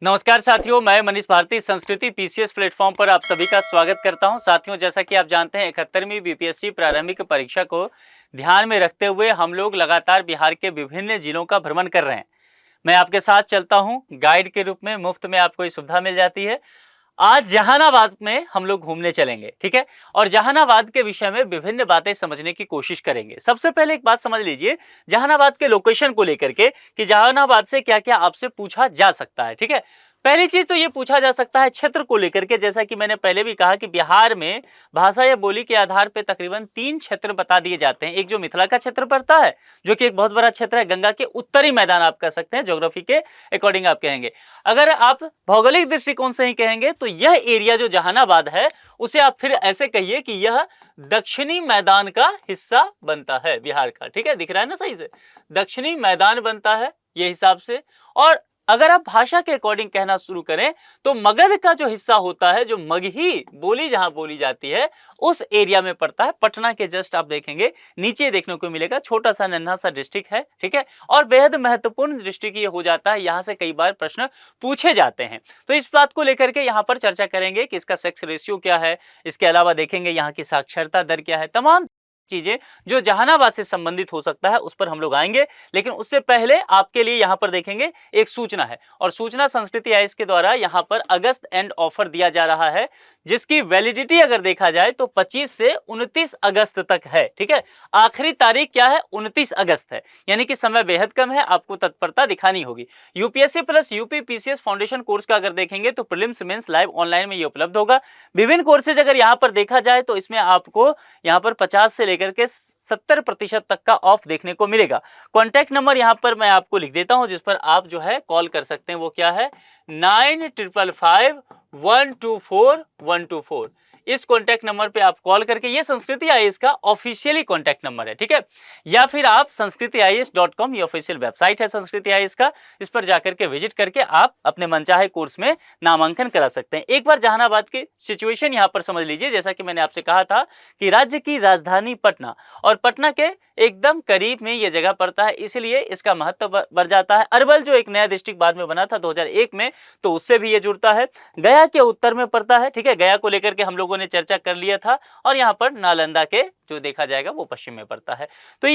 नमस्कार साथियों, मैं मनीष भारती संस्कृति पीसीएस प्लेटफॉर्म पर आप सभी का स्वागत करता हूं। साथियों, जैसा कि आप जानते हैं 71वीं बीपीएससी प्रारंभिक परीक्षा को ध्यान में रखते हुए हम लोग लगातार बिहार के विभिन्न जिलों का भ्रमण कर रहे हैं। मैं आपके साथ चलता हूं गाइड के रूप में, मुफ्त में आपको ये सुविधा मिल जाती है। आज जहानाबाद में हम लोग घूमने चलेंगे, ठीक है। और जहानाबाद के विषय में विभिन्न बातें समझने की कोशिश करेंगे। सबसे पहले एक बात समझ लीजिए जहानाबाद के लोकेशन को लेकर के कि जहानाबाद से क्या क्या आपसे पूछा जा सकता है, ठीक है। पहली चीज तो ये पूछा जा सकता है क्षेत्र को लेकर के, जैसा कि मैंने पहले भी कहा कि बिहार में भाषा या बोली के आधार पर तकरीबन 3 क्षेत्र बता दिए जाते हैं। एक जो मिथिला का क्षेत्र पड़ता है, जो कि एक बहुत बड़ा क्षेत्र है, गंगा के उत्तरी मैदान आप कह सकते हैं, ज्योग्राफी के अकॉर्डिंग आप कहेंगे। अगर आप भौगोलिक दृष्टिकोण से ही कहेंगे तो यह एरिया जो जहानाबाद है उसे आप फिर ऐसे कहिए कि यह दक्षिणी मैदान का हिस्सा बनता है बिहार का, ठीक है। दिख रहा है ना सही से, दक्षिणी मैदान बनता है ये हिसाब से। और अगर आप भाषा के अकॉर्डिंग कहना शुरू करें तो मगध का जो हिस्सा होता है, जो मगही बोली जहां बोली जाती है, उस एरिया में पड़ता है। पटना के जस्ट आप देखेंगे नीचे देखने को मिलेगा, छोटा सा नन्हा सा डिस्ट्रिक्ट है, ठीक है। और बेहद महत्वपूर्ण डिस्ट्रिक्ट ये हो जाता है, यहां से कई बार प्रश्न पूछे जाते हैं। तो इस बात को लेकर के यहां पर चर्चा करेंगे कि इसका सेक्स रेशियो क्या है। इसके अलावा देखेंगे यहाँ की साक्षरता दर क्या है। तमाम चीजें जो जहानाबाद से संबंधित हो सकता है उस पर हम लोग आएंगे। लेकिन उससे पहले आपके लिए यहां पर देखेंगे एक सूचना है, और सूचना संस्कृति आईएएस के द्वारा यहां पर अगस्त एंड ऑफर दिया जा रहा है, जिसकी वैलिडिटी अगर देखा जाए तो 25 से 29 अगस्त तक है, ठीक है। आखिरी तारीख क्या है? 29 अगस्त है, यानी कि समय बेहद कम है, आपको तत्परता दिखानी होगी। UPSC plus UP PCS foundation course का अगर देखेंगे तो प्रीलिम्स मेंस लाइव ऑनलाइन में ये उपलब्ध होगा। विभिन्न कोर्सेज अगर यहाँ पर देखा जाए तो इसमें आपको यहाँ पर 50 से लेकर के 70% तक का ऑफ देखने को मिलेगा। कॉन्टैक्ट नंबर यहाँ पर मैं आपको लिख देता हूं, जिस पर आप जो है कॉल कर सकते हैं। वो क्या है? 9555124124। इस कॉन्टैक्ट नंबर पे आप कॉल करके, ये संस्कृति आईएएस का ऑफिशियली कॉन्टैक्ट नंबर है, ठीक है। या फिर आप sanskritIAS.com, ये ऑफिशियल वेबसाइट है संस्कृति आईएएस का, इस पर जाकर के विजिट करके आप अपने मनचाहे कोर्स में नामांकन करा सकते हैं। एक बार जहानाबाद की सिचुएशन यहाँ पर समझ लीजिए। जैसा कि मैंने आपसे कहा था कि राज्य की राजधानी पटना, और पटना के एकदम करीब में ये जगह पड़ता है, इसलिए इसका महत्व बढ़ जाता है। अरवल जो एक नया डिस्ट्रिक्ट बाद में बना था 2001 में, तो उससे भी ये जुड़ता है। गया के उत्तर में पड़ता है, ठीक है। गया को लेकर के हम लोगों ने चर्चा कर लिया था। और यहाँ पर नालंदा के जो देखा जाएगा वो पश्चिम में पड़ता है। तो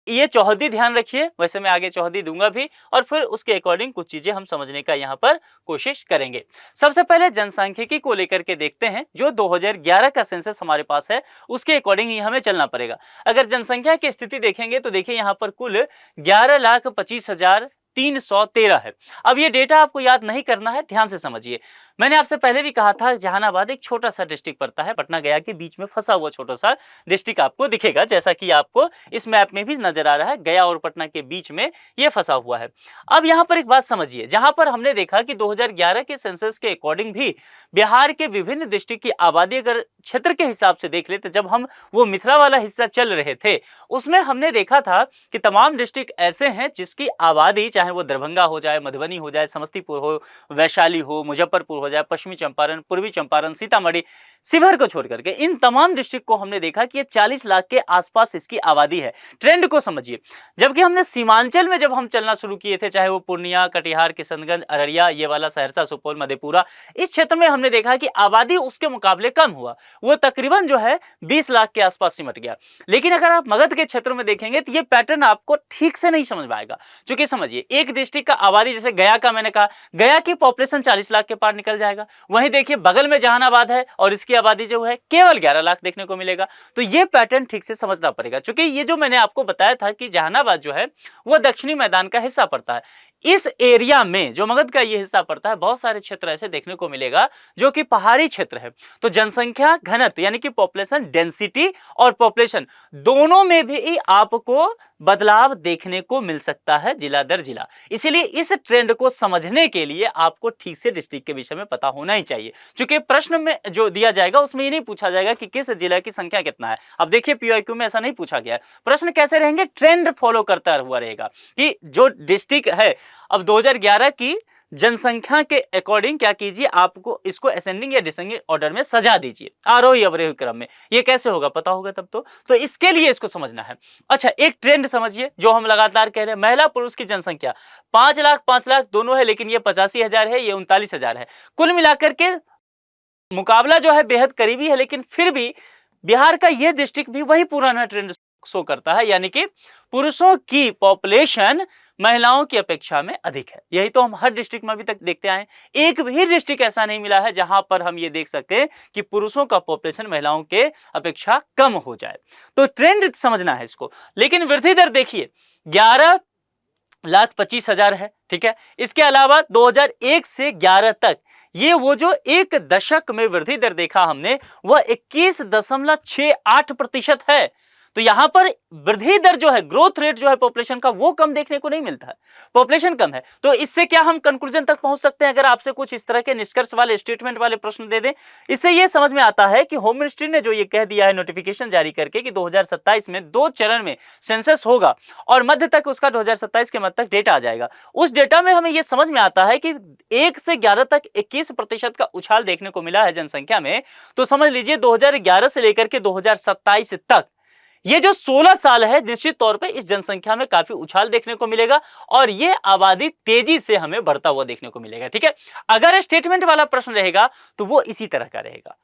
ये चौहदी ध्यान रखिए, वैसे मैं आगे चौहदी दूंगा भी, और फिर उसके अकॉर्डिंग कुछ चीजें हम समझने का यहाँ पर कोशिश करेंगे। सबसे पहले जनसांख्यिकी को लेकर के देखते हैं। जो 2011 का सेंसस हमारे पास है उसके अकॉर्डिंग ही हमें चलना पड़ेगा। अगर जनसंख्या की स्थिति देखेंगे तो देखिए यहाँ पर कुल 11,25,313 है। अब ये डेटा आपको याद नहीं करना है, ध्यान से समझिए। मैंने आपसे पहले भी कहा था जहानाबाद एक छोटा सा डिस्ट्रिक्ट पड़ता है, पटना गया के बीच में फंसा हुआ छोटा सा डिस्ट्रिक्ट आपको दिखेगा, जैसा कि आपको इस मैप में भी नजर आ रहा है। गया और पटना के बीच में ये फंसा हुआ है। अब यहाँ पर एक बात समझिए, जहां पर हमने देखा कि 2011 के सेंसस के अकॉर्डिंग भी बिहार के विभिन्न डिस्ट्रिक्ट की आबादी अगर क्षेत्र के हिसाब से देख लेते, जब हम वो मिथिला वाला हिस्सा चल रहे थे उसमें हमने देखा था कि तमाम डिस्ट्रिक्ट ऐसे हैं जिसकी आबादी, चाहे वो दरभंगा हो जाए, मधुबनी हो जाए, समस्तीपुर हो, वैशाली हो, मुजफ्फरपुर हो जाए, पश्चिमी चंपारण, पूर्वी चंपारण, सीतामढ़ी, शिवहर को छोड़ करके इन तमाम डिस्ट्रिक्ट को हमने देखा कि ये 40 लाख के आसपास इसकी आबादी है। ट्रेंड को समझिए। जबकि हमने सीमांचल में जब हम चलना शुरू किए थे, चाहे वो पूर्णिया, कटिहार, किशनगंज, अररिया, ये वाला सहरसा, सुपौल, मधेपुरा, इस क्षेत्र में हमने देखा कि आबादी उसके मुकाबले कम हुआ, वो तकरीबन जो है 20 लाख के आसपास सिमट गया। लेकिन अगर आप मगध के क्षेत्र में देखेंगे तो ये पैटर्न आपको ठीक से नहीं समझ में आएगा। क्योंकि समझिए, एक डिस्ट्रिक्ट का आबादी, जैसे गया का मैंने कहा, गया की पॉपुलेशन 40 लाख के पार निकल जाएगा। वहीं देखिए बगल में जहानाबाद है और इसकी आबादी जो है केवल 11 लाख देखने को मिलेगा। तो ये पैटर्न ठीक से समझना पड़ेगा। क्योंकि ये जो मैंने आपको बताया था कि जहानाबाद जो है वो दक्षिणी मैदान का हिस्सा पड़ता है, इस एरिया में जो मगध का ये हिस्सा पड़ता है, बहुत सारे क्षेत्र ऐसे देखने को मिलेगा जो कि पहाड़ी क्षेत्र है। तो जनसंख्या घनत्व यानी कि पॉपुलेशन डेंसिटी और पॉपुलेशन दोनों में भी आपको बदलाव देखने को मिल सकता है जिला दर जिला। इसीलिए इस ट्रेंड को समझने के लिए आपको ठीक से डिस्ट्रिक्ट के विषय में पता होना ही चाहिए। क्योंकि प्रश्न में जो दिया जाएगा उसमें ये नहीं पूछा जाएगा कि किस जिला की संख्या कितना है। अब देखिए पीआईक्यू में ऐसा नहीं पूछा गया है। प्रश्न कैसे रहेंगे? ट्रेंड फॉलो करता हुआ रहेगा कि जो डिस्ट्रिक्ट है, अब 2011 की जनसंख्या के अकॉर्डिंग क्या कीजिए, आपको इसको असेंडिंग या डिसेंडिंग ऑर्डर में सजा दीजिए, आरोही अवरोही क्रम में। ये कैसे होगा पता होगा तब तो इसके लिए इसको समझना है। अच्छा, एक ट्रेंड समझिए जो हम लगातार कह रहे हैं, महिला पुरुष की जनसंख्या 5 लाख दोनों है, लेकिन ये 85,000 है, ये 39,000 है। कुल मिलाकर के मुकाबला जो है बेहद करीबी है, लेकिन फिर भी बिहार का यह डिस्ट्रिक्ट भी वही पुराना ट्रेंड शो करता है, यानी कि पुरुषों की पॉपुलेशन महिलाओं की अपेक्षा में अधिक है। यही तो हम हर डिस्ट्रिक्ट में अभी तक देखते आए। एक भी डिस्ट्रिक्ट ऐसा नहीं मिला है जहां पर हम ये देख सकते हैं कि पुरुषों का पॉपुलेशन महिलाओं के अपेक्षा कम हो जाए। तो ट्रेंड समझना है इसको। लेकिन वृद्धि दर देखिए 11,25,000 है, ठीक है। इसके अलावा 2001 से 11 तक ये वो जो एक दशक में वृद्धि दर देखा हमने, वह 21.68% है। तो यहां पर वृद्धि दर जो है, ग्रोथ रेट जो है पॉपुलेशन का, वो कम देखने को नहीं मिलता है, पॉपुलेशन कम है। तो इससे क्या हम कंक्लूजन तक पहुंच सकते हैं, अगर आपसे कुछ इस तरह के निष्कर्ष वाले स्टेटमेंट वाले प्रश्न दे दें? इससे यह समझ में आता है कि होम मिनिस्ट्री ने जो ये कह दिया है नोटिफिकेशन जारी करके कि 2027 में 2 चरण में सेंसस होगा और मध्य तक उसका 2027 के मध्य तक डेटा आ जाएगा। उस डेटा में हमें यह समझ में आता है कि 1 से 11 तक 21% का उछाल देखने को मिला है जनसंख्या में। तो समझ लीजिए 2011 से लेकर के 2027 तक ये जो 16 साल है, निश्चित तौर पे इस जनसंख्या में काफी उछाल देखने को मिलेगा और ये आबादी तेजी से हमें बढ़ता हुआ देखने को मिलेगा, ठीक है। अगर स्टेटमेंट वाला प्रश्न रहेगा तो वो इसी तरह का रहेगा।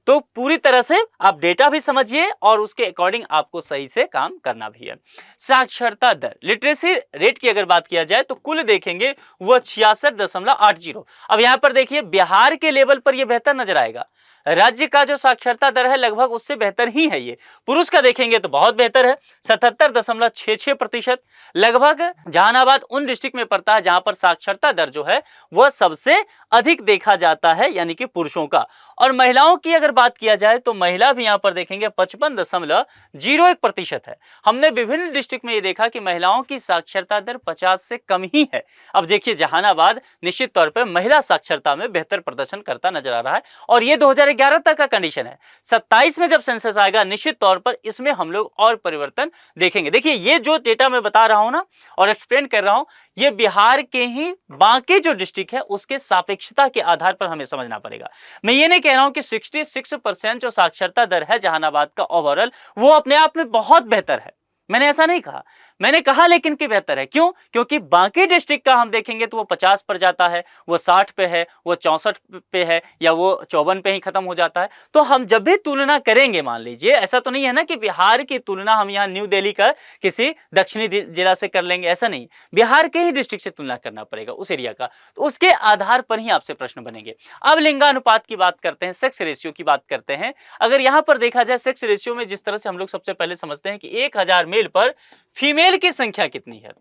तो पूरी तरह से आप डेटा भी समझिए और उसके अकॉर्डिंग आपको सही से काम करना भी है। साक्षरता दर, लिटरेसी रेट की अगर बात किया जाए तो कुल देखेंगे वह 66.80। अब यहां पर देखिए बिहार के लेवल पर यह बेहतर नजर आएगा। राज्य का जो साक्षरता दर है लगभग उससे बेहतर ही है ये। पुरुष का देखेंगे तो बहुत बेहतर है, 77.66%। लगभग जहानाबाद उन डिस्ट्रिक्ट में पड़ता है जहां पर साक्षरता दर जो है वह सबसे अधिक देखा जाता है, यानी कि पुरुषों का। और महिलाओं की अगर बात किया जाए तो महिला भी यहां पर देखेंगे 55.01% है। हमने विभिन्न डिस्ट्रिक्ट में ये देखा कि महिलाओं की साक्षरता दर 50 से कम ही है। अब देखिए जहानाबाद निश्चित तौर पर महिला साक्षरता में बेहतर प्रदर्शन करता नजर आ रहा है और ये 2011 तक का कंडीशन है। 27 में जब सेंसस आएगा निश्चित तौर पर इसमें हम लोग और परिवर्तन देखेंगे। देखिए ये जो डेटा मैं बता रहा हूं ना और एक्सप्लेन कर रहा हूं, ये बिहार के ही बाकी जो डिस्ट्रिक्ट है उसके सापेक्षता के आधार पर हमें समझना पड़ेगा। मैं ये नहीं कह रहा हूं कि 66% जो साक्षरता दर है जहानाबाद का ओवरऑल वो अपने आप में बहुत बेहतर है, मैंने ऐसा नहीं कहा। मैंने कहा लेकिन कि बेहतर है। क्यों? क्योंकि बाकी डिस्ट्रिक्ट का हम देखेंगे तो वो 50 पर जाता है, वो 60 पे है, वो 64 पे है या वो 54 पे ही खत्म हो जाता है। तो हम जब भी तुलना करेंगे, मान लीजिए ऐसा तो नहीं है ना कि बिहार की तुलना हम यहाँ न्यू दिल्ली का किसी दक्षिणी जिला से कर लेंगे, ऐसा नहीं। बिहार के ही डिस्ट्रिक्ट से तुलना करना पड़ेगा उस एरिया का, तो उसके आधार पर ही आपसे प्रश्न बनेंगे। अब लिंगानुपात की बात करते हैं, सेक्स रेशियो की बात करते हैं। अगर यहाँ पर देखा जाए सेक्स रेशियो में जिस तरह से हम लोग सबसे पहले समझते हैं कि 1000 मेल पर फीमेल की संख्या कितनी है,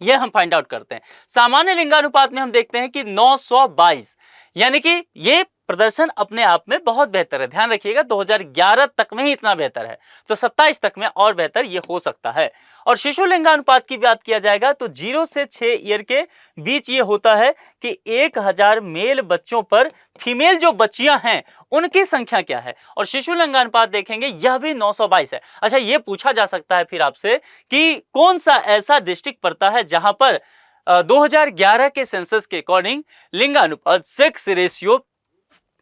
यह हम फाइंड आउट करते हैं। सामान्य लिंगानुपात में हम देखते हैं कि 922, यानी कि ये प्रदर्शन अपने आप में बहुत बेहतर है। ध्यान रखिएगा 2011 तक में ही इतना बेहतर है, तो 27 तक में और बेहतर ये हो सकता है। और शिशु लिंगानुपात की बात किया जाएगा तो 0 से 6 ईयर के बीच ये होता है कि 1000 मेल बच्चों पर फीमेल जो बच्चियां हैं उनकी संख्या क्या है। और शिशु लिंगानुपात देखेंगे यह भी 922 है। अच्छा, ये पूछा जा सकता है फिर आपसे कि कौन सा ऐसा डिस्ट्रिक्ट पड़ता है जहां पर 2011 के सेंसस के अकॉर्डिंग लिंगानुपात सेक्स रेशियो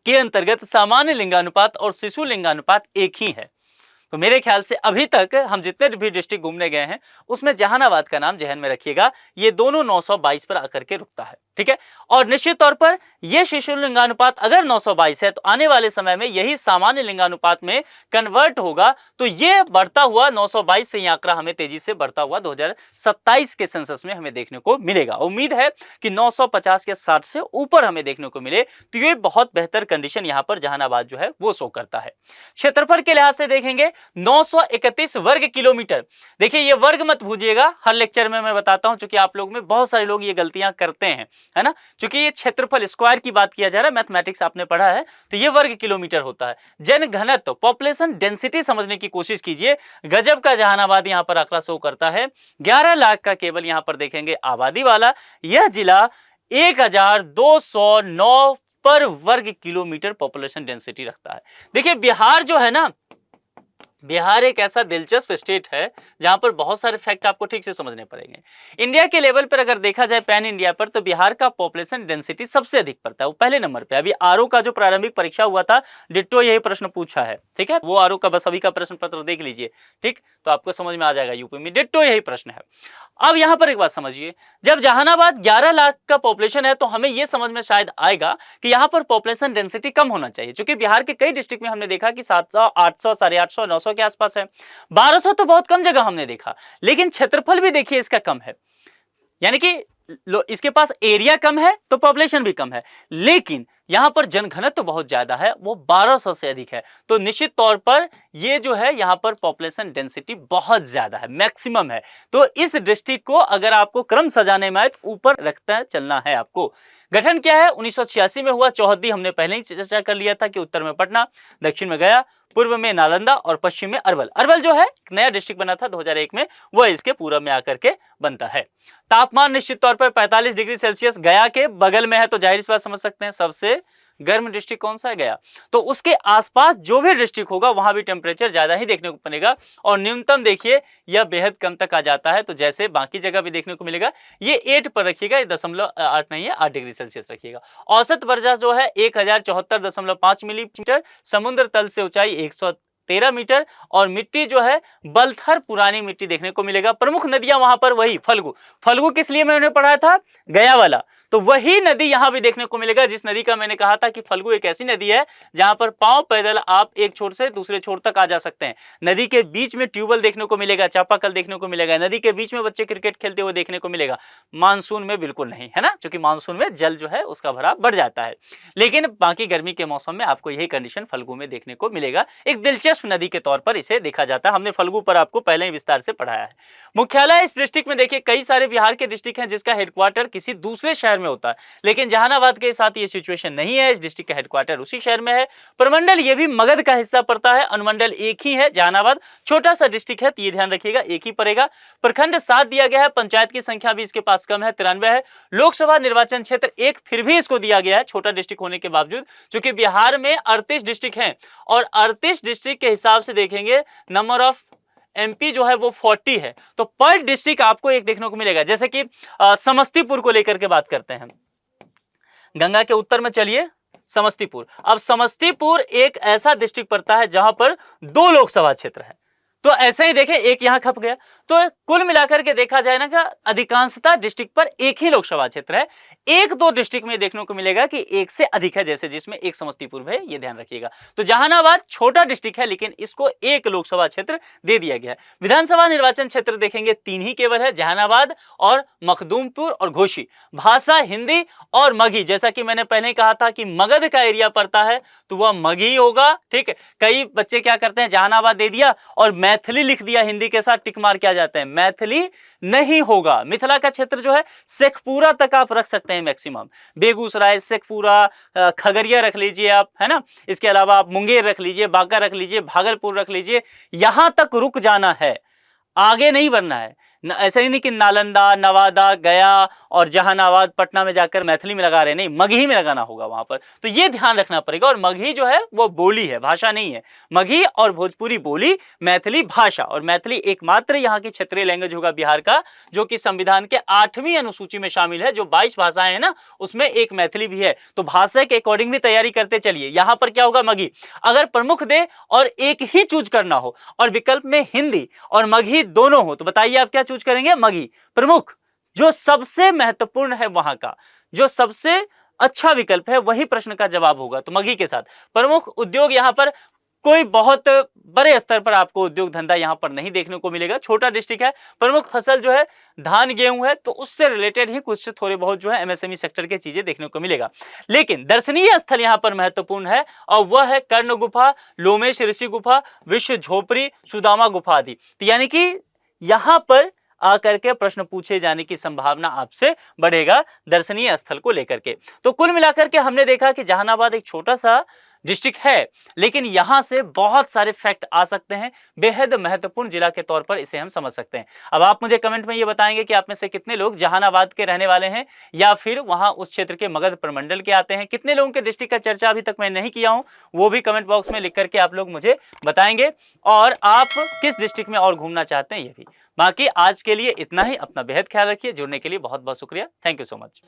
के अंतर्गत सामान्य लिंगानुपात और शिशु लिंगानुपात एक ही है। तो मेरे ख्याल से अभी तक हम जितने भी डिस्ट्रिक्ट घूमने गए हैं उसमें जहानाबाद का नाम जहन में रखिएगा, ये दोनों 922 पर आकर के रुकता है, ठीक है। और निश्चित तौर पर यह शिशु लिंगानुपात अगर 922 है तो आने वाले समय में यही सामान्य लिंगानुपात में कन्वर्ट होगा, तो यह बढ़ता हुआ 922 से यह आंकड़ा हमें तेजी से बढ़ता हुआ 2027 के सेंसस में हमें देखने को मिलेगा। उम्मीद है कि 950 या 60 से ऊपर हमें देखने को मिले, तो ये बहुत बेहतर कंडीशन यहाँ पर जहानाबाद जो है वो शो करता है। क्षेत्रफल के लिहाज से देखेंगे 931 वर्ग किलोमीटर। देखिए ये वर्ग मत भूलिएगा, हर लेक्चर में मैं बताता हूं, क्योंकि आप लोग में बहुत सारे लोग ये गलतियां करते हैं, है ना। क्योंकि ये क्षेत्रफल स्क्वायर की बात किया जा रहा है, मैथमेटिक्स आपने पढ़ा है, तो ये वर्ग किलोमीटर होता है। जन घनत्व पॉपुलेशन डेंसिटी समझने की कोशिश कीजिए। गजब का जहानाबाद यहां पर आंकड़ा शो करता है, 11 लाख का केवल यहां पर देखेंगे आबादी वाला यह जिला 1209 पर वर्ग किलोमीटर पॉपुलेशन डेंसिटी रखता है। देखिए बिहार जो है ना बिहार एक ऐसा दिलचस्प स्टेट है जहां पर बहुत सारे फैक्ट आपको ठीक से समझने पड़ेंगे। इंडिया के लेवल पर अगर देखा जाए पैन इंडिया पर, तो बिहार का पॉपुलेशन डेंसिटी सबसे अधिक पड़ता है, वो पहले नंबर पे। अभी आरओ का जो प्रारंभिक परीक्षा हुआ था, डिट्टो यही प्रश्न पूछा है, ठीक है, वो आरओ का बस अभी का प्रश्न पत्र देख लीजिए, ठीक, तो आपको समझ में आ जाएगा, यूपी में डिट्टो यही प्रश्न है। अब यहां पर एक बात समझिए, जब जहानाबाद 11 लाख का पॉपुलेशन है, तो हमें यह समझ में शायद आएगा कि यहां पर पॉपुलेशन डेंसिटी कम होना चाहिए, क्योंकि बिहार के कई डिस्ट्रिक्ट में हमने देखा कि 700, 800, 850, 900 के आसपास है। 1200 तो बहुत कम जगह हमने देखा, लेकिन क्षेत्रफल भी देखिए इसका कम है, यानी कि इसके पास एरिया कम है तो पॉपुलेशन भी कम है, लेकिन यहां पर जनघनत्व तो बहुत ज्यादा है, वो 1200 से अधिक है। तो निश्चित तौर पर ये जो है यहां पर पॉपुलेशन डेंसिटी बहुत ज्यादा है, मैक्सिमम है। तो इस डिस्ट्रिक्ट को अगर आपको क्रम सजाने में आए तो ऊपर रखता चलना है आपको। गठन क्या है, 1986 में हुआ। चौहद्दी हमने पहले ही चर्चा कर लिया था कि उत्तर में पटना, दक्षिण में गया, पूर्व में नालंदा और पश्चिम में अरवल। अरवल जो है नया डिस्ट्रिक्ट बना था 2001 में, वह इसके पूर्व में आकर के बनता है। तापमान निश्चित तौर पर 45 डिग्री सेल्सियस, गया के बगल में है, तो जाहिर सी बात समझ सकते हैं सबसे गर्म डिस्ट्रिक्ट कौन सा है, गया। तो उसके आसपास जो भी डिस्ट्रिक्ट होगा वहां भी टेम्परेचर ज्यादा ही देखने को मिलेगा, और न्यूनतम देखिए यह बेहद कम तक आ जाता है। तो जैसे बाकी जगह भी देखने को मिलेगा, ये 8 पर रखिएगा, 0.8 नहीं है, 8 डिग्री सेल्सियस रखिएगा। औसत वर्षा जो है 1074.5 मिलीमीटर, समुद्र तल से ऊंचाई 113 मीटर, और मिट्टी जो है बलथर पुरानी मिट्टी देखने को मिलेगा। प्रमुख नदियां वहां पर वही फल्गु, फल्गु किस लिए मैंने पढ़ाया था, गया वाला, तो वही नदी यहां भी देखने को मिलेगा, जिस नदी का मैंने कहा था कि फल्गु एक ऐसी नदी है जहां पर पांव पैदल आप एक छोर से दूसरे छोर तक आ जा सकते हैं। नदी के बीच में ट्यूबवेल देखने को मिलेगा, चापाकल देखने को मिलेगा, नदी के बीच में बच्चे क्रिकेट खेलते हुए देखने को मिलेगा। मानसून में बिल्कुल नहीं, है ना, क्योंकि मानसून में जल जो है उसका भराव बढ़ जाता है, लेकिन बाकी गर्मी के मौसम में आपको यही कंडीशन फल्गु में देखने को मिलेगा। एक दिलचस्प नदी के तौर पर इसे देखा जाता है, हमने फल्गु पर आपको पहले ही विस्तार से पढ़ाया है। मुख्यालय इस डिस्ट्रिक्ट में देखिए, कई सारे बिहार के डिस्ट्रिक्ट हैं जिसका हेडक्वार्टर किसी दूसरे शहर में होता है, लेकिन जहानाबाद के साथ ये सिचुएशन नहीं है, इस डिस्ट्रिक्ट का हेडक्वार्टर उसी शहर में है। प्रमंडल ये भी मगध का हिस्सा पड़ता है, अनुमंडल एक ही है, जहानाबाद छोटा सा डिस्ट्रिक्ट है, तो ये ध्यान रखिएगा एक ही पड़ेगा। प्रखंड 7 दिया गया है, पंचायत की संख्या भी इसके पास कम है, 93 है। लोकसभा निर्वाचन क्षेत्र 1 फिर भी इसको दिया गया है, छोटा डिस्ट्रिक्ट होने के बावजूद, क्योंकि बिहार में 38 डिस्ट्रिक्ट हैं, और 38 डिस्ट्रिक्ट के हिसाब से देखेंगे नंबर ऑफ एमपी जो है वो 40 है, तो पर डिस्ट्रिक्ट आपको एक देखने को मिलेगा। जैसे कि समस्तीपुर को लेकर के बात करते हैं, गंगा के उत्तर में चलिए समस्तीपुर। अब समस्तीपुर एक ऐसा डिस्ट्रिक्ट पड़ता है जहां पर 2 लोकसभा क्षेत्र है, तो ऐसे ही देखें एक यहां खप गया। तो कुल मिलाकर के देखा जाए ना कि अधिकांशतः डिस्ट्रिक्ट पर एक ही लोकसभा क्षेत्र है। 1-2 डिस्ट्रिक्ट में देखने को मिलेगा कि एक से अधिक है, जैसे जिसमें एक समस्तीपुर है, ये ध्यान रखिएगा। तो जहानाबाद छोटा डिस्ट्रिक्ट है, लेकिन इसको 1 लोकसभा क्षेत्र दे दिया गया है। विधानसभा निर्वाचन क्षेत्र देखेंगे 3 ही केवल है, जहानाबाद और मखदूमपुर और घोसी। भाषा हिंदी और मगही, जैसा कि मैंने पहले कहा था कि मगध का एरिया पड़ता है तो वह मगही होगा, ठीक है। कई बच्चे क्या करते हैं, जहानाबाद दे दिया और मैथिली लिख दिया, हिंदी के साथ टिक मार के आ जाते हैं, मैथिली नहीं होगा। मिथिला का क्षेत्र जो है शेखपुरा तक आप रख सकते हैं मैक्सिमम, बेगूसराय, शेखपुरा, खगड़िया रख लीजिए आप, है ना। इसके अलावा आप मुंगेर रख लीजिए, बांका रख लीजिए, भागलपुर रख लीजिए, यहां तक रुक जाना है, आगे नहीं बढ़ना है। ऐसा ही नहीं कि नालंदा, नवादा, गया और जहानाबाद, पटना में जाकर मैथिली में लगा रहे, नहीं, मगही में लगाना होगा वहां पर। तो ये ध्यान रखना पड़ेगा। और मगही जो है वो बोली है, भाषा नहीं है। मगही और भोजपुरी बोली, मैथिली भाषा, और मैथिली एकमात्र यहाँ की क्षेत्रीय लैंग्वेज होगा बिहार का, जो कि संविधान के 8वीं अनुसूची में शामिल है। जो 22 भाषाएं हैं ना, उसमें एक मैथिली भी है। तो भाषा के अकॉर्डिंग भी तैयारी करते चलिए। यहाँ पर क्या होगा, मगही अगर प्रमुख दे और एक ही चूज करना हो और विकल्प में हिंदी और मगही दोनों हो, तो बताइए आप क्या चूज करेंगे, मगही। प्रमुख जो सबसे महत्वपूर्ण है, वहां का जो सबसे अच्छा विकल्प है, वही प्रश्न का जवाब होगा, तो मगही के साथ। प्रमुख उद्योग यहां पर कोई बहुत बड़े स्तर पर आपको उद्योग धंधा यहां पर नहीं देखने को मिलेगा, छोटा डिस्ट्रिक्ट है। प्रमुख फसल जो है धान गेहूं है, तो उससे रिलेटेड ही कुछ थोड़े बहुत जो है एमएसएमई सेक्टर के चीजें देखने को मिलेगा। लेकिन दर्शनीय स्थल यहां पर महत्वपूर्ण है, और वह है कर्ण गुफा, लोमेश ऋषि गुफा, विश्व झोपड़ी, सुदामा गुफा आदि। तो यानी कि यहां पर आकर के प्रश्न पूछे जाने की संभावना आपसे बढ़ेगा दर्शनीय स्थल को लेकर के। तो कुल मिलाकर के हमने देखा कि जहानाबाद एक छोटा सा डिस्ट्रिक्ट है, लेकिन यहां से बहुत सारे फैक्ट आ सकते हैं। बेहद महत्वपूर्ण जिला के तौर पर इसे हम समझ सकते हैं। अब आप मुझे कमेंट में ये बताएंगे कि आप में से कितने लोग जहानाबाद के रहने वाले हैं या फिर वहां उस क्षेत्र के मगध प्रमंडल के आते हैं। कितने लोगों के डिस्ट्रिक्ट का चर्चा अभी तक मैं नहीं किया हूं, वो भी कमेंट बॉक्स में लिख करके आप लोग मुझे बताएंगे। और आप किस डिस्ट्रिक्ट में और घूमना चाहते हैं ये भी। बाकी आज के लिए इतना ही। अपना बेहद ख्याल रखिए। जुड़ने के लिए बहुत बहुत शुक्रिया। Thank you so much.